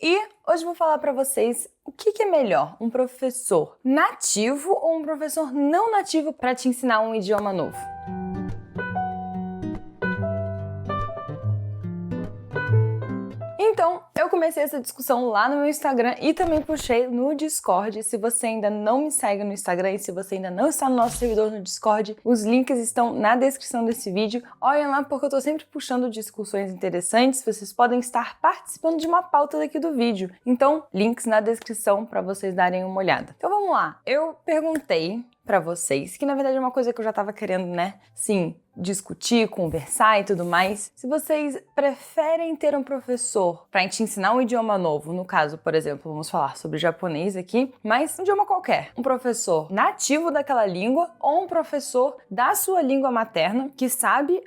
E hoje eu vou falar para vocês o que é melhor, um professor nativo ou um professor não nativo para te ensinar um idioma novo. Então, eu comecei essa discussão lá no meu Instagram e também puxei no Discord. Se você ainda não me segue no Instagram e se você ainda não está no nosso servidor no Discord, os links estão na descrição desse vídeo. Olhem lá porque eu tô sempre puxando discussões interessantes. Vocês podem estar participando de uma pauta daqui do vídeo. Então, links na descrição para vocês darem uma olhada. Então vamos lá. Eu perguntei para vocês, que na verdade é uma coisa que eu já tava querendo, né? Sim, discutir, conversar e tudo mais. Se vocês preferem ter um professor para te ensinar um idioma novo, no caso, por exemplo, vamos falar sobre japonês aqui, mas um idioma qualquer, um professor nativo daquela língua ou um professor da sua língua materna que sabe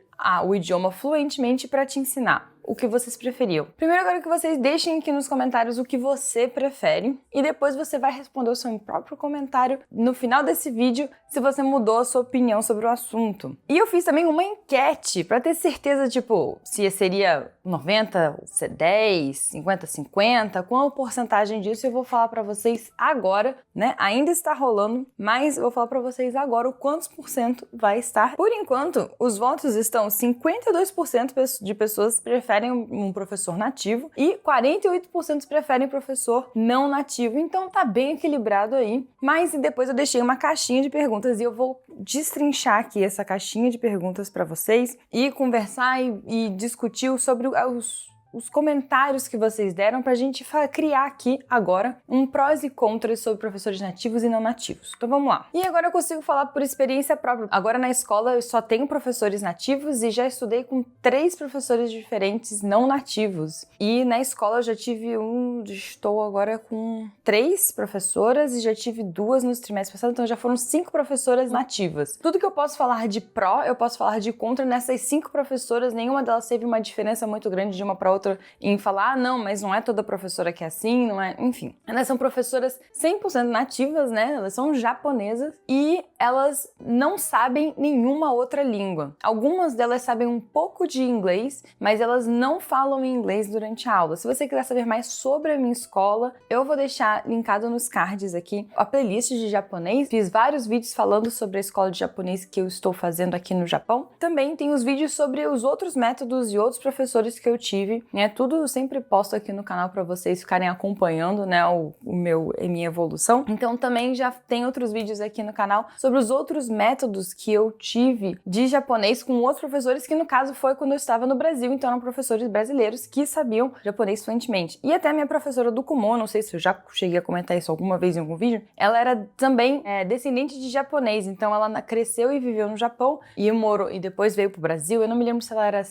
o idioma fluentemente para te ensinar. O que vocês preferiam? Primeiro eu quero que vocês deixem aqui nos comentários o que você prefere e depois você vai responder o seu próprio comentário no final desse vídeo se você mudou a sua opinião sobre o assunto. E eu fiz também uma enquete para ter certeza, tipo, se seria 90, 10, 50, 50, qual a porcentagem disso eu vou falar para vocês agora, né? Ainda está rolando, mas eu vou falar para vocês agora o quantos por cento vai estar. Por enquanto, os votos estão 52% de pessoas preferem um professor nativo e 48% preferem professor não nativo, então tá bem equilibrado aí. Mas depois eu deixei uma caixinha de perguntas e eu vou destrinchar aqui essa caixinha de perguntas para vocês e conversar e discutir sobre os comentários que vocês deram pra gente criar aqui agora um prós e contras sobre professores nativos e não nativos. Então vamos lá. E agora eu consigo falar por experiência própria. Agora na escola eu só tenho professores nativos e já estudei com 3 professores diferentes não nativos. E na escola eu já tive estou agora com 3 professoras e já tive 2 nos trimestres passados, então já foram 5 professoras nativas. Tudo que eu posso falar de pró, eu posso falar de contra. Nessas 5 professoras, nenhuma delas teve uma diferença muito grande de uma para outra em falar, não, mas não é toda professora que é assim, não é, enfim. Elas são professoras 100% nativas, né? Elas são japonesas e elas não sabem nenhuma outra língua. Algumas delas sabem um pouco de inglês, mas elas não falam inglês durante a aula. Se você quiser saber mais sobre a minha escola, eu vou deixar linkado nos cards aqui a playlist de japonês. Fiz vários vídeos falando sobre a escola de japonês que eu estou fazendo aqui no Japão. Também tem os vídeos sobre os outros métodos e outros professores que eu tive, né? Tudo eu sempre posto aqui no canal para vocês ficarem acompanhando, né, minha evolução. Então também já tem outros vídeos aqui no canal sobre os outros métodos que eu tive de japonês com outros professores, que no caso foi quando eu estava no Brasil, então eram professores brasileiros que sabiam japonês fluentemente. E até a minha professora do Kumon, não sei se eu já cheguei a comentar isso alguma vez em algum vídeo, ela era também descendente de japonês, então ela cresceu e viveu no Japão e morou e depois veio pro Brasil. Eu não me lembro se ela era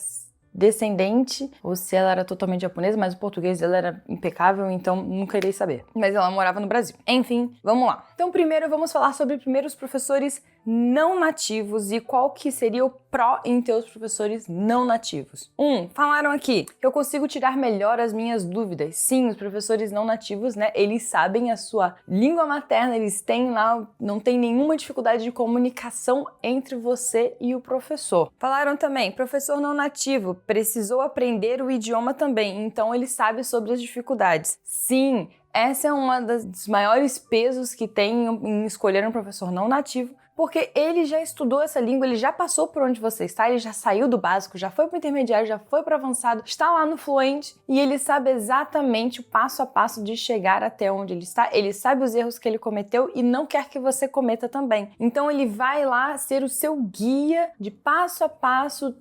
descendente ou se ela era totalmente japonesa, mas o português dela era impecável, então nunca irei saber. Mas ela morava no Brasil. Enfim, vamos lá. Então primeiro vamos falar sobre os professores não nativos e qual que seria o pró em ter os professores não nativos. Falaram aqui que eu consigo tirar melhor as minhas dúvidas. Sim, os professores não nativos, né, eles sabem a sua língua materna, eles têm lá, não tem nenhuma dificuldade de comunicação entre você e o professor. Falaram também, professor não nativo precisou aprender o idioma também, então ele sabe sobre as dificuldades. Sim, essa é uma dos maiores pesos que tem em escolher um professor não nativo, porque ele já estudou essa língua, ele já passou por onde você está, ele já saiu do básico, já foi para o intermediário, já foi para o avançado, está lá no fluente e ele sabe exatamente o passo a passo de chegar até onde ele está, ele sabe os erros que ele cometeu e não quer que você cometa também. Então ele vai lá ser o seu guia de passo a passo,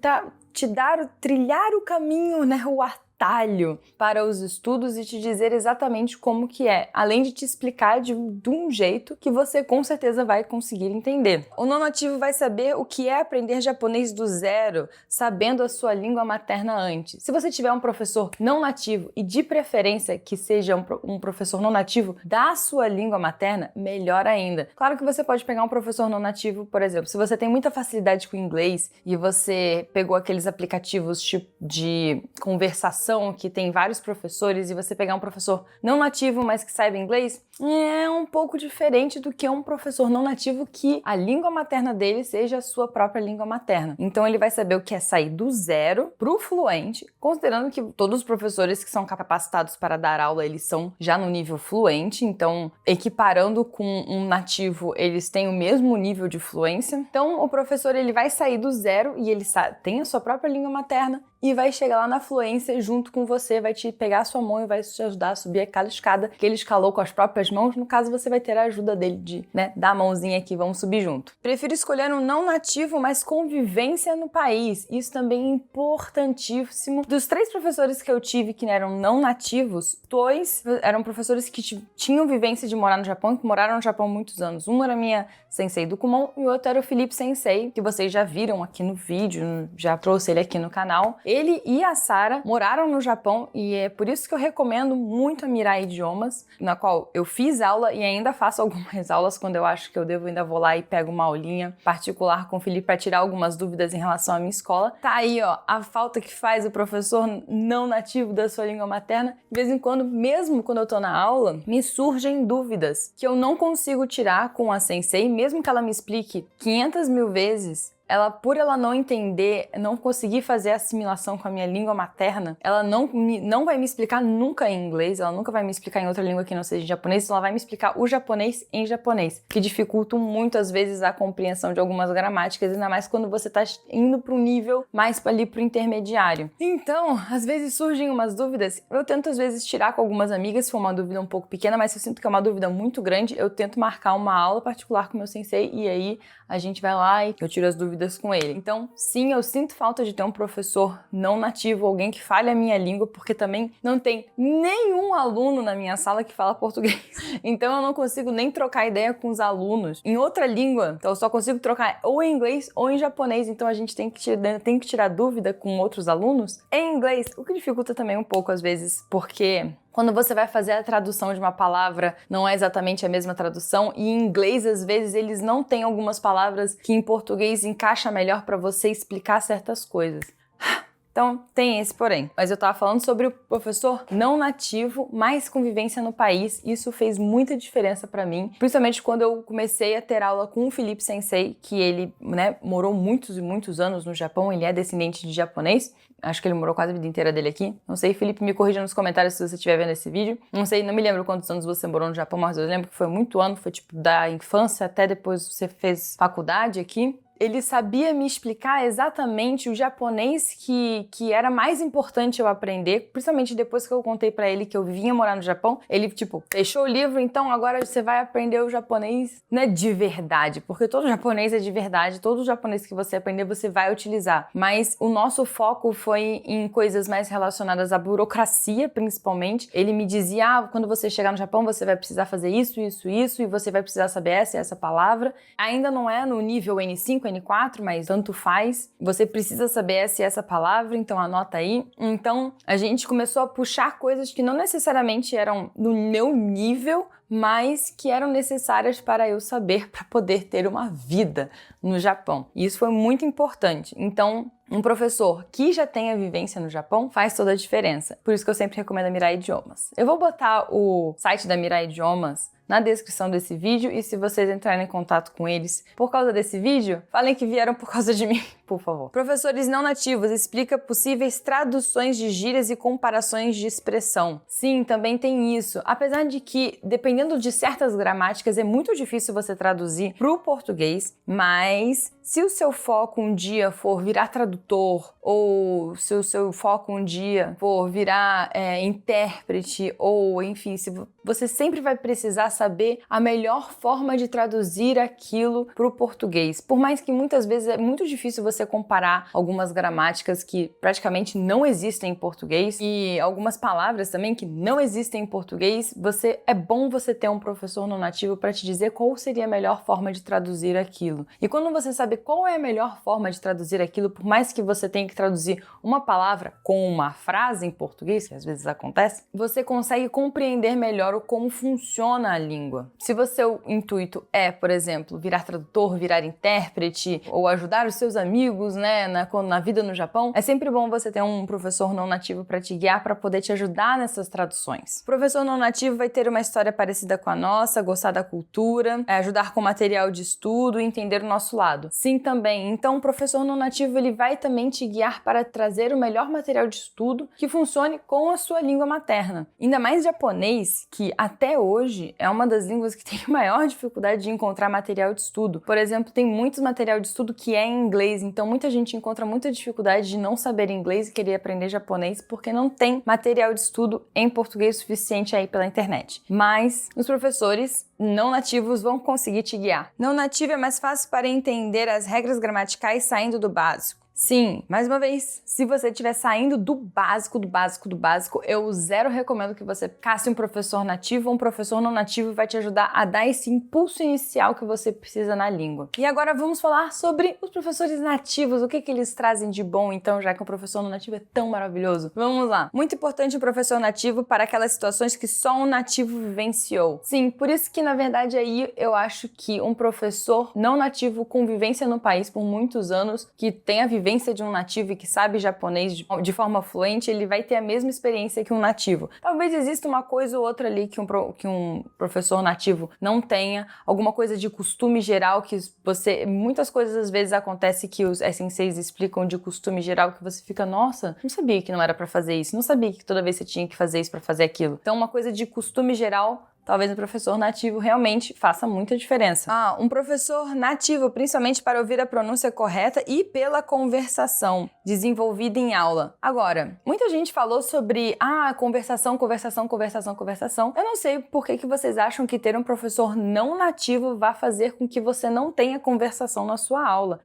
trilhar o caminho, né, o atalho para os estudos e te dizer exatamente como que é, além de te explicar de um jeito que você com certeza vai conseguir entender. O não nativo vai saber o que é aprender japonês do zero, sabendo a sua língua materna antes. Se você tiver um professor não nativo e de preferência que seja um professor não nativo da sua língua materna, melhor ainda. Claro que você pode pegar um professor não nativo, por exemplo, se você tem muita facilidade com o inglês e você pegou aqueles aplicativos tipo de conversação situação que tem vários professores e você pegar um professor não nativo, mas que saiba inglês, é um pouco diferente do que um professor não nativo que a língua materna dele seja a sua própria língua materna. Então ele vai saber o que é sair do zero pro fluente, considerando que todos os professores que são capacitados para dar aula, eles são já no nível fluente, então equiparando com um nativo, eles têm o mesmo nível de fluência. Então o professor ele vai sair do zero e ele tem a sua própria língua materna e vai chegar lá na fluência junto com você, vai te pegar a sua mão e vai te ajudar a subir aquela escada que ele escalou com as próprias mãos. No caso, você vai ter a ajuda dele de, dar a mãozinha aqui, vamos subir junto. Prefiro escolher um não nativo, mas convivência no país. Isso também é importantíssimo. Dos 3 professores que eu tive que eram não nativos, 2 eram professores que tinham vivência de morar no Japão e que moraram no Japão há muitos anos. Um era minha sensei do Kumon e o outro era o Felipe Sensei, que vocês já viram aqui no vídeo, já trouxe ele aqui no canal. Ele e a Sara moraram no Japão e é por isso que eu recomendo muito a Mirai Idiomas, na qual eu fiz aula e ainda faço algumas aulas quando eu acho que eu devo, ainda vou lá e pego uma aulinha particular com o Felipe para tirar algumas dúvidas em relação à minha escola. Tá aí, ó, a falta que faz o professor não nativo da sua língua materna. De vez em quando, mesmo quando eu tô na aula, me surgem dúvidas que eu não consigo tirar com a sensei, mesmo que ela me explique 500 mil vezes. Por ela não entender, não conseguir fazer a assimilação com a minha língua materna, ela não vai me explicar nunca em inglês, ela nunca vai me explicar em outra língua que não seja japonês, então ela vai me explicar o japonês em japonês, que dificulta muito, às vezes, a compreensão de algumas gramáticas, ainda mais quando você tá indo para um nível mais ali pro intermediário. Então, às vezes surgem umas dúvidas, eu tento às vezes tirar com algumas amigas, se for uma dúvida um pouco pequena, mas se eu sinto que é uma dúvida muito grande, eu tento marcar uma aula particular com o meu sensei e aí a gente vai lá e eu tiro as dúvidas com ele. Então, sim, eu sinto falta de ter um professor não nativo, alguém que fale a minha língua, porque também não tem nenhum aluno na minha sala que fala português. Então, eu não consigo nem trocar ideia com os alunos em outra língua. Então, eu só consigo trocar ou em inglês ou em japonês. Então, a gente tem que tirar dúvida com outros alunos em inglês, o que dificulta também um pouco às vezes, porque quando você vai fazer a tradução de uma palavra, não é exatamente a mesma tradução, e em inglês, às vezes, eles não têm algumas palavras que em português encaixa melhor para você explicar certas coisas. Então, tem esse porém. Mas eu tava falando sobre o professor não nativo, mais convivência no país. Isso fez muita diferença pra mim, principalmente quando eu comecei a ter aula com o Felipe Sensei, que ele, morou muitos e muitos anos no Japão, ele é descendente de japonês. Acho que ele morou quase a vida inteira dele aqui. Não sei, Felipe, me corrija nos comentários se você estiver vendo esse vídeo. Não sei, não me lembro quantos anos você morou no Japão, mas eu lembro que foi muito ano, foi tipo da infância até depois você fez faculdade aqui. Ele sabia me explicar exatamente o japonês que era mais importante eu aprender, principalmente depois que eu contei pra ele que eu vinha morar no Japão. Ele, fechou o livro, então agora você vai aprender o japonês, de verdade, porque todo japonês é de verdade, todo japonês que você aprender você vai utilizar. Mas o nosso foco foi em coisas mais relacionadas à burocracia, principalmente. Ele me dizia, quando você chegar no Japão, você vai precisar fazer isso, isso, isso, e você vai precisar saber essa e essa palavra. Ainda não é no nível N5, N4, mas tanto faz. Você precisa saber essa e essa palavra, então anota aí. Então, a gente começou a puxar coisas que não necessariamente eram no meu nível, mas que eram necessárias para eu saber para poder ter uma vida no Japão. E isso foi muito importante. Então, um professor que já tenha vivência no Japão faz toda a diferença. Por isso que eu sempre recomendo a Mirai Idiomas. Eu vou botar o site da Mirai Idiomas na descrição desse vídeo e se vocês entrarem em contato com eles por causa desse vídeo, falem que vieram por causa de mim, por favor. Professores não nativos, explica possíveis traduções de gírias e comparações de expressão. Sim, também tem isso. Apesar de que, dependendo de certas gramáticas, é muito difícil você traduzir para o português, mas se o seu foco um dia for virar tradutor, ou se o seu foco um dia for virar intérprete, ou enfim, se você sempre vai precisar saber a melhor forma de traduzir aquilo para o português. Por mais que muitas vezes é muito difícil você comparar algumas gramáticas que praticamente não existem em português e algumas palavras também que não existem em português, é bom você ter um professor não nativo para te dizer qual seria a melhor forma de traduzir aquilo. E quando você sabe qual é a melhor forma de traduzir aquilo, por mais que você tenha que traduzir uma palavra com uma frase em português, que às vezes acontece, você consegue compreender melhor como funciona a língua. Se o intuito é, por exemplo, virar tradutor, virar intérprete ou ajudar os seus amigos, né, na vida no Japão, é sempre bom você ter um professor não nativo para te guiar, para poder te ajudar nessas traduções. O professor não nativo vai ter uma história parecida com a nossa, gostar da cultura, ajudar com material de estudo, entender o nosso lado. Sim, também. Então, o professor não nativo ele vai também te guiar para trazer o melhor material de estudo que funcione com a sua língua materna. Ainda mais japonês, que até hoje é uma das línguas que tem maior dificuldade de encontrar material de estudo. Por exemplo, tem muito material de estudo que é em inglês, então muita gente encontra muita dificuldade de não saber inglês e querer aprender japonês porque não tem material de estudo em português suficiente aí pela internet. Mas os professores não nativos vão conseguir te guiar. Não nativo é mais fácil para entender as regras gramaticais saindo do básico. Sim, mais uma vez, se você estiver saindo do básico, eu zero recomendo que você casse um professor nativo ou um professor não nativo vai te ajudar a dar esse impulso inicial que você precisa na língua. E agora vamos falar sobre os professores nativos, o que eles trazem de bom, então, já que o professor não nativo é tão maravilhoso. Vamos lá. Muito importante o professor nativo para aquelas situações que só um nativo vivenciou. Sim, por isso que, na verdade, aí eu acho que um professor não nativo com vivência no país por muitos anos, que tem a vivência de um nativo e que sabe japonês de forma fluente, ele vai ter a mesma experiência que um nativo. Talvez exista uma coisa ou outra ali que um professor nativo não tenha, alguma coisa de costume geral que muitas coisas às vezes acontece que os senseis explicam de costume geral que você fica, nossa, não sabia que não era pra fazer isso, não sabia que toda vez você tinha que fazer isso pra fazer aquilo. Então uma coisa de costume geral, talvez o professor nativo realmente faça muita diferença. Um professor nativo, principalmente para ouvir a pronúncia correta e pela conversação desenvolvida em aula. Agora, muita gente falou sobre conversação. Eu não sei por que vocês acham que ter um professor não nativo vai fazer com que você não tenha conversação na sua aula.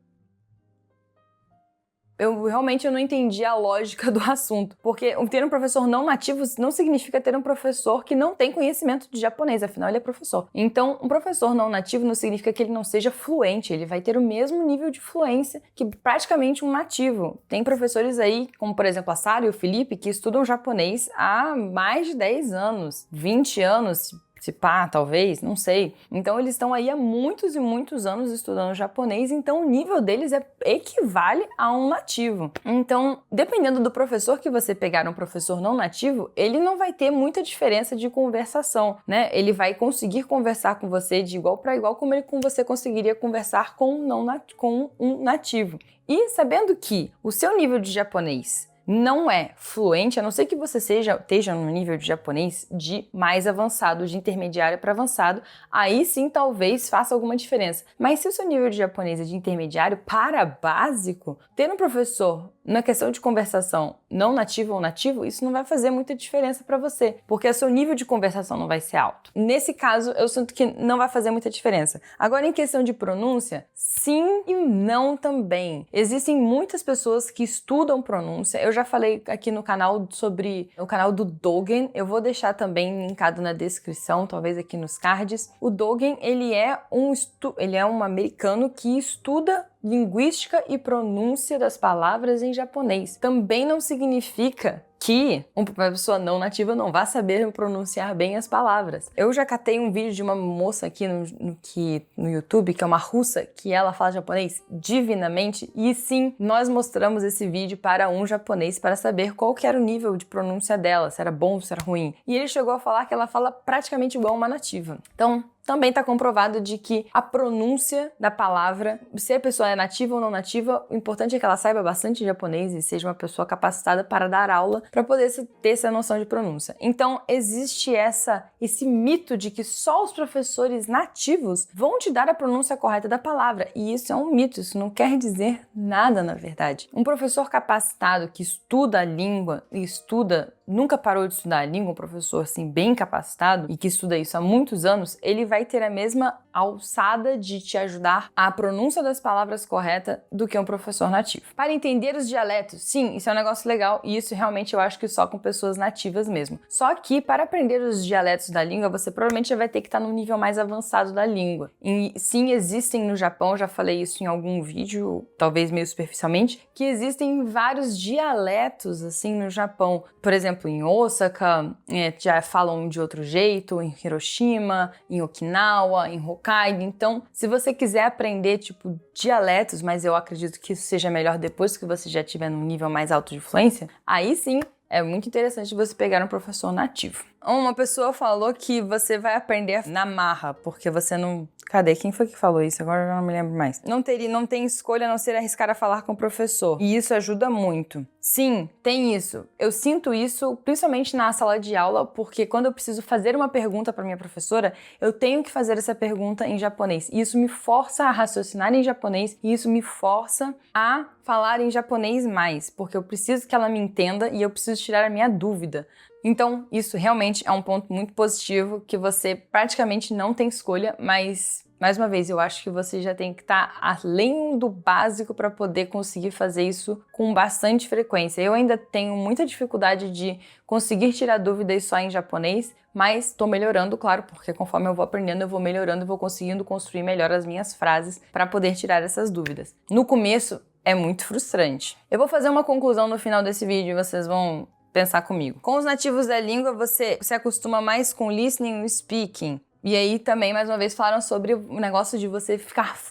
Eu realmente não entendi a lógica do assunto, porque ter um professor não nativo não significa ter um professor que não tem conhecimento de japonês, afinal ele é professor. Então, um professor não nativo não significa que ele não seja fluente, ele vai ter o mesmo nível de fluência que praticamente um nativo. Tem professores aí, como por exemplo a Sara e o Felipe, que estudam japonês há mais de 10 anos, 20 anos, se pá, talvez, não sei. Então eles estão aí há muitos e muitos anos estudando japonês, então o nível deles equivale a um nativo. Então, dependendo do professor que você pegar, um professor não nativo, ele não vai ter muita diferença de conversação, né? Ele vai conseguir conversar com você de igual para igual, como você conseguiria conversar com um nativo. E sabendo que o seu nível de japonês não é fluente, a não ser que você esteja no nível de japonês de mais avançado, de intermediário para avançado, aí sim talvez faça alguma diferença. Mas se o seu nível de japonês é de intermediário para básico, ter um professor na questão de conversação não nativo ou nativo, isso não vai fazer muita diferença para você, porque o seu nível de conversação não vai ser alto. Nesse caso, eu sinto que não vai fazer muita diferença. Agora, em questão de pronúncia, sim e não também. Existem muitas pessoas que estudam pronúncia. Eu já falei aqui no canal sobre o canal do Dogen, eu vou deixar também linkado na descrição, talvez aqui nos cards. O Dogen, ele é um americano que estuda linguística e pronúncia das palavras em japonês. Também não significa que uma pessoa não nativa não vai saber pronunciar bem as palavras. Eu já catei um vídeo de uma moça aqui no YouTube, que é uma russa, que ela fala japonês divinamente, e sim, nós mostramos esse vídeo para um japonês para saber qual que era o nível de pronúncia dela, se era bom ou se era ruim. E ele chegou a falar que ela fala praticamente igual uma nativa. Então, também está comprovado de que a pronúncia da palavra, se a pessoa é nativa ou não nativa, o importante é que ela saiba bastante japonês e seja uma pessoa capacitada para dar aula, para poder ter essa noção de pronúncia. Então, existe esse mito de que só os professores nativos vão te dar a pronúncia correta da palavra. E isso é um mito, isso não quer dizer nada, na verdade. Um professor capacitado que estuda a língua e nunca parou de estudar a língua, um professor assim bem capacitado e que estuda isso há muitos anos, ele vai ter a mesma alçada de te ajudar a pronúncia das palavras correta do que um professor nativo. Para entender os dialetos, sim, isso é um negócio legal e isso realmente eu acho que só com pessoas nativas mesmo. Só que para aprender os dialetos da língua, você provavelmente já vai ter que estar num nível mais avançado da língua. E sim, existem no Japão, já falei isso em algum vídeo, talvez meio superficialmente, que existem vários dialetos assim no Japão. Por exemplo, exemplo, em Osaka, já falam de outro jeito, em Hiroshima, em Okinawa, em Hokkaido. Então, se você quiser aprender, tipo, dialetos, mas eu acredito que isso seja melhor depois que você já estiver num nível mais alto de fluência, aí sim, é muito interessante você pegar um professor nativo. Uma pessoa falou que você vai aprender na marra, porque você não... Cadê? Quem foi que falou isso? Agora eu já não me lembro mais. Não tem escolha a não ser arriscar a falar com o professor. E isso ajuda muito. Sim, tem isso. Eu sinto isso principalmente na sala de aula, porque quando eu preciso fazer uma pergunta para minha professora, eu tenho que fazer essa pergunta em japonês. E isso me força a raciocinar em japonês, e isso me força a falar em japonês mais, porque eu preciso que ela me entenda e eu preciso tirar a minha dúvida. Então, isso realmente é um ponto muito positivo, que você praticamente não tem escolha, mas, mais uma vez, eu acho que você já tem que estar além do básico para poder conseguir fazer isso com bastante frequência. Eu ainda tenho muita dificuldade de conseguir tirar dúvidas só em japonês, mas estou melhorando, claro, porque conforme eu vou aprendendo, eu vou melhorando e vou conseguindo construir melhor as minhas frases para poder tirar essas dúvidas. No começo, é muito frustrante. Eu vou fazer uma conclusão no final desse vídeo e vocês vão pensar comigo. Com os nativos da língua, você se acostuma mais com listening e speaking. E aí também, mais uma vez, falaram sobre o negócio de você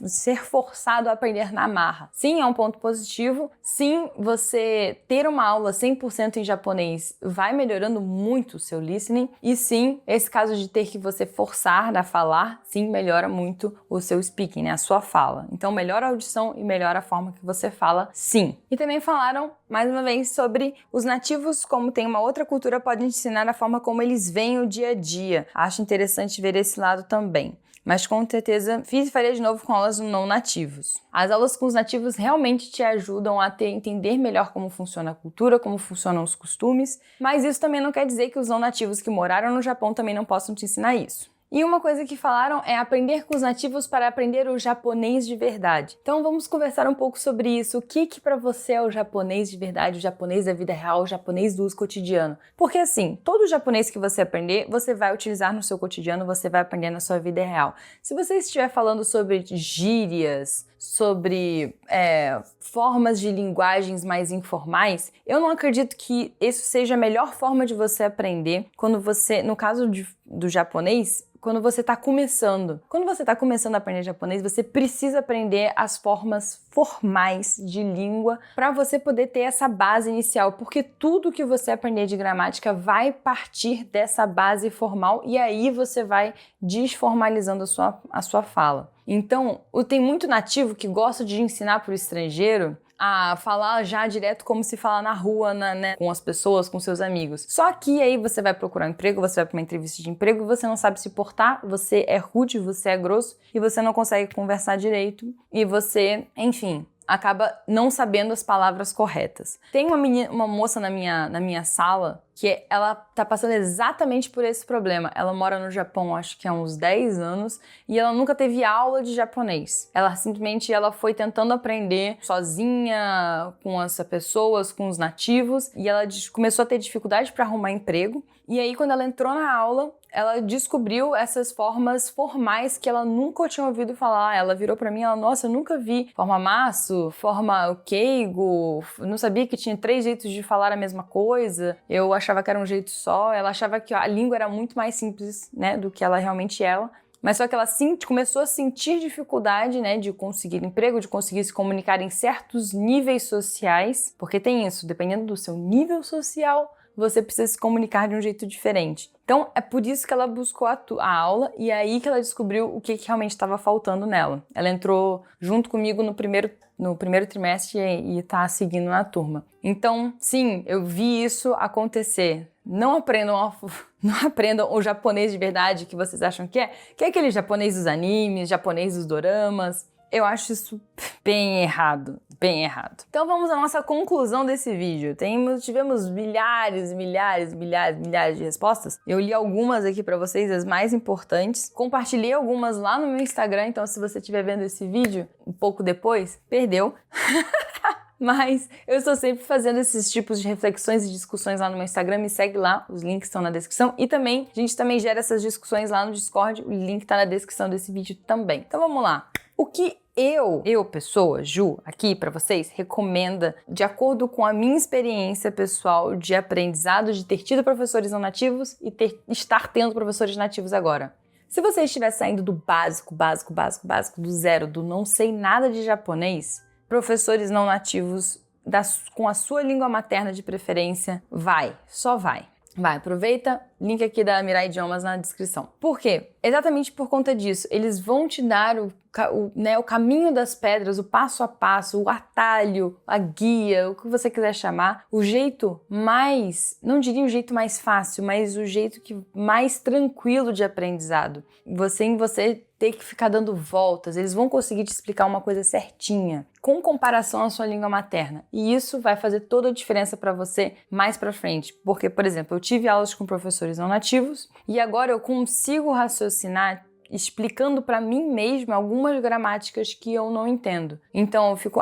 ser forçado a aprender na marra. Sim, é um ponto positivo. Sim, você ter uma aula 100% em japonês vai melhorando muito o seu listening. E sim, esse caso de ter que você forçar a falar, sim, melhora muito o seu speaking, né? A sua fala. Então, melhora a audição e melhora a forma que você fala, sim. E também falaram, mais uma vez, sobre os nativos, como tem uma outra cultura, podem ensinar a forma como eles veem o dia a dia. Acho interessante ver esse lado também. Mas com certeza faria de novo com aulas não nativos. As aulas com os nativos realmente te ajudam a entender melhor como funciona a cultura, como funcionam os costumes, mas isso também não quer dizer que os não nativos que moraram no Japão também não possam te ensinar isso. E uma coisa que falaram é aprender com os nativos para aprender o japonês de verdade. Então vamos conversar um pouco sobre isso. O que para você é o japonês de verdade, o japonês da vida real, o japonês do uso cotidiano? Porque assim, todo japonês que você aprender, você vai utilizar no seu cotidiano, você vai aprender na sua vida real. Se você estiver falando sobre gírias, sobre formas de linguagens mais informais, eu não acredito que isso seja a melhor forma de você aprender quando você, no caso do japonês, quando você está começando. Quando você está começando a aprender japonês, você precisa aprender as formas formais de língua para você poder ter essa base inicial, porque tudo que você aprender de gramática vai partir dessa base formal e aí você vai desformalizando a sua fala. Então, tem muito nativo que gosta de ensinar para o estrangeiro a falar já direto como se fala na rua, com as pessoas, com seus amigos. Só que aí você vai procurar um emprego, você vai para uma entrevista de emprego, você não sabe se portar, você é rude, você é grosso e você não consegue conversar direito e você, enfim, acaba não sabendo as palavras corretas. Tem uma moça na minha sala que ela tá passando exatamente por esse problema. Ela mora no Japão, acho que há uns 10 anos, e ela nunca teve aula de japonês. Ela simplesmente foi tentando aprender sozinha, com as pessoas, com os nativos, e ela começou a ter dificuldade para arrumar emprego. E aí, quando ela entrou na aula, ela descobriu essas formas formais que ela nunca tinha ouvido falar. Ela virou pra mim, nossa, eu nunca vi forma maço, forma keigo, não sabia que tinha 3 jeitos de falar a mesma coisa. Eu achava que era um jeito só, ela achava que a língua era muito mais simples, né, do que ela realmente é. Mas só que ela começou a sentir dificuldade, né, de conseguir emprego, de conseguir se comunicar em certos níveis sociais, porque tem isso, dependendo do seu nível social, você precisa se comunicar de um jeito diferente. Então, é por isso que ela buscou a aula e é aí que ela descobriu o que realmente estava faltando nela. Ela entrou junto comigo no primeiro trimestre e está seguindo na turma. Então, sim, eu vi isso acontecer. Não aprendam o japonês de verdade que vocês acham que é aquele japonês dos animes, japonês dos doramas. Eu acho isso bem errado, bem errado. Então vamos à nossa conclusão desse vídeo. Tivemos milhares de respostas. Eu li algumas aqui pra vocês, as mais importantes. Compartilhei algumas lá no meu Instagram, então se você estiver vendo esse vídeo um pouco depois, perdeu. Mas eu estou sempre fazendo esses tipos de reflexões e discussões lá no meu Instagram, me segue lá, os links estão na descrição. E também, a gente também gera essas discussões lá no Discord, o link está na descrição desse vídeo também. Então vamos lá. O que eu, pessoa, Ju, aqui para vocês, recomenda, de acordo com a minha experiência pessoal de aprendizado, de ter tido professores não nativos e estar tendo professores nativos agora. Se você estiver saindo do básico, do zero, do não sei nada de japonês, professores não nativos com a sua língua materna de preferência, só vai. Vai, aproveita, link aqui da Mirai Idiomas na descrição. Por quê? Exatamente por conta disso. Eles vão te dar o caminho das pedras, o passo a passo, o atalho, a guia, o que você quiser chamar, o jeito mais, não diria o jeito mais fácil, mas o jeito mais tranquilo de aprendizado. Você ter que ficar dando voltas, eles vão conseguir te explicar uma coisa certinha, com comparação à sua língua materna. E isso vai fazer toda a diferença para você mais para frente. Porque, por exemplo, eu tive aulas com professores não nativos e agora eu consigo raciocinar explicando para mim mesma algumas gramáticas que eu não entendo. Então eu fico,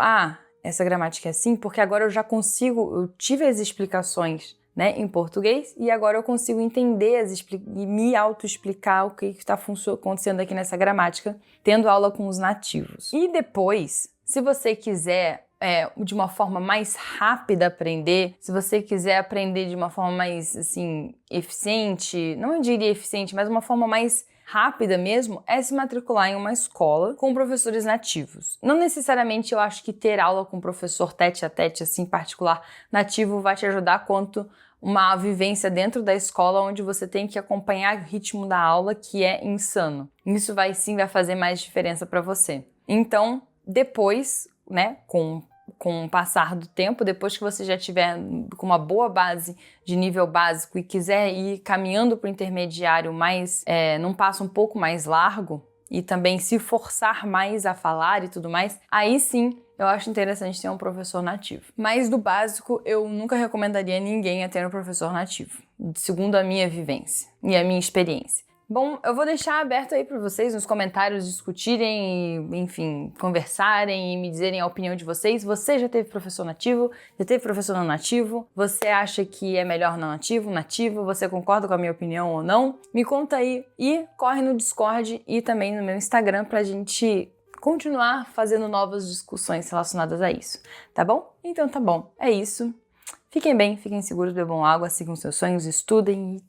essa gramática é assim, porque agora eu tive as explicações, né, em português, e agora eu consigo entender e me auto-explicar o que está acontecendo aqui nessa gramática, tendo aula com os nativos. E depois, se você quiser de uma forma mais rápida aprender, se você quiser aprender de uma forma mais, assim, eficiente, não diria eficiente, mas uma forma mais rápida mesmo, é se matricular em uma escola com professores nativos. Não necessariamente eu acho que ter aula com um professor tete a tete, assim, particular, nativo, vai te ajudar quanto uma vivência dentro da escola onde você tem que acompanhar o ritmo da aula, que é insano. Isso vai fazer mais diferença para você. Então, depois, né, com o passar do tempo, depois que você já tiver com uma boa base de nível básico e quiser ir caminhando para o intermediário num passo um pouco mais largo e também se forçar mais a falar e tudo mais, aí sim eu acho interessante ter um professor nativo. Mas do básico, eu nunca recomendaria ninguém a ter um professor nativo, segundo a minha vivência e a minha experiência. Bom, eu vou deixar aberto aí para vocês nos comentários discutirem e, enfim, conversarem e me dizerem a opinião de vocês. Você já teve professor nativo? Já teve professor não nativo? Você acha que é melhor não nativo, nativo? Você concorda com a minha opinião ou não? Me conta aí e corre no Discord e também no meu Instagram pra gente continuar fazendo novas discussões relacionadas a isso, tá bom? Então tá bom, é isso. Fiquem bem, fiquem seguros, bebam água, sigam seus sonhos, estudem e